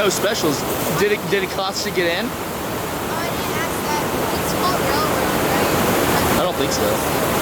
no specials. Did it cost to get in? Oh, I didn't ask that. It's called Railroad, right? I don't think so.